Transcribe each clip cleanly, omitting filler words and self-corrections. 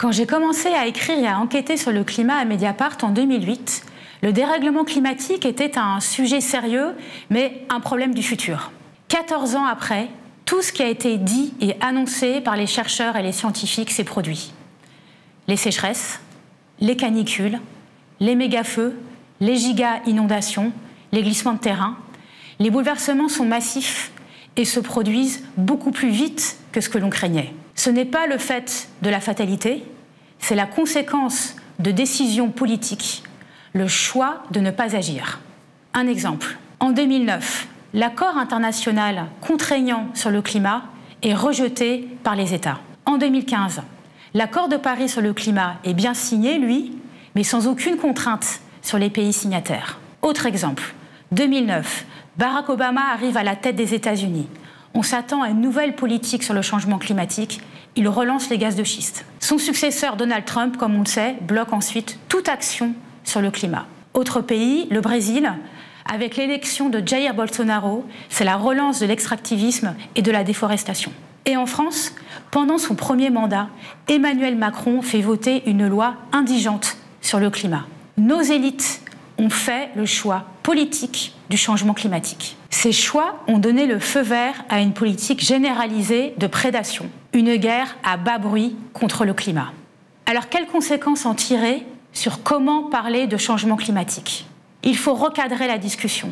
Quand j'ai commencé à écrire et à enquêter sur le climat à Mediapart en 2008, le dérèglement climatique était un sujet sérieux, mais un problème du futur. 14 ans après, tout ce qui a été dit et annoncé par les chercheurs et les scientifiques s'est produit. Les sécheresses, les canicules, les méga-feux, les giga-inondations, les glissements de terrain, les bouleversements sont massifs et se produisent beaucoup plus vite que ce que l'on craignait. Ce n'est pas le fait de la fatalité, c'est la conséquence de décisions politiques, le choix de ne pas agir. Un exemple. En 2009, l'accord international contraignant sur le climat est rejeté par les États. En 2015, l'accord de Paris sur le climat est bien signé, lui, mais sans aucune contrainte sur les pays signataires. Autre exemple. 2009, Barack Obama arrive à la tête des États-Unis. On s'attend à une nouvelle politique sur le changement climatique. Il relance les gaz de schiste. Son successeur, Donald Trump, comme on le sait, bloque ensuite toute action sur le climat. Autre pays, le Brésil, avec l'élection de Jair Bolsonaro, c'est la relance de l'extractivisme et de la déforestation. Et en France, pendant son premier mandat, Emmanuel Macron fait voter une loi indigente sur le climat. Nos élites ont fait le choix politique du changement climatique. Ces choix ont donné le feu vert à une politique généralisée de prédation, une guerre à bas bruit contre le climat. Alors, quelles conséquences en tirer sur comment parler de changement climatique? Il faut recadrer la discussion.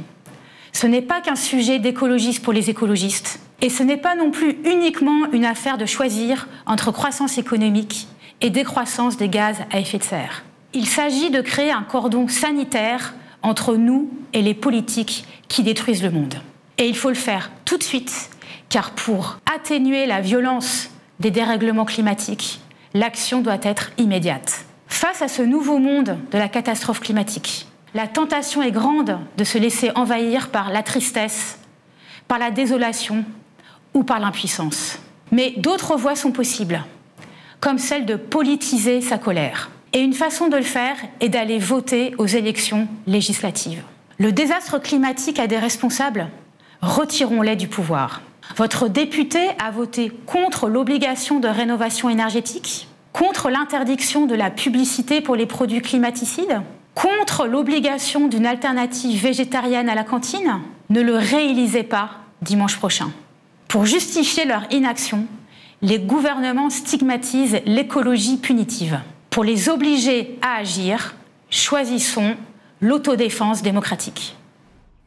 Ce n'est pas qu'un sujet d'écologistes pour les écologistes, et ce n'est pas non plus uniquement une affaire de choisir entre croissance économique et décroissance des gaz à effet de serre. Il s'agit de créer un cordon sanitaire entre nous et les politiques qui détruisent le monde. Et il faut le faire tout de suite, car pour atténuer la violence des dérèglements climatiques, l'action doit être immédiate. Face à ce nouveau monde de la catastrophe climatique, la tentation est grande de se laisser envahir par la tristesse, par la désolation ou par l'impuissance. Mais d'autres voies sont possibles, comme celle de politiser sa colère. Et une façon de le faire est d'aller voter aux élections législatives. Le désastre climatique a des responsables, retirons-les du pouvoir. Votre député a voté contre l'obligation de rénovation énergétique, contre l'interdiction de la publicité pour les produits climaticides, contre l'obligation d'une alternative végétarienne à la cantine. Ne le réélisez pas dimanche prochain. Pour justifier leur inaction, les gouvernements stigmatisent l'écologie punitive. Pour les obliger à agir, choisissons l'autodéfense démocratique.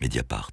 Mediapart.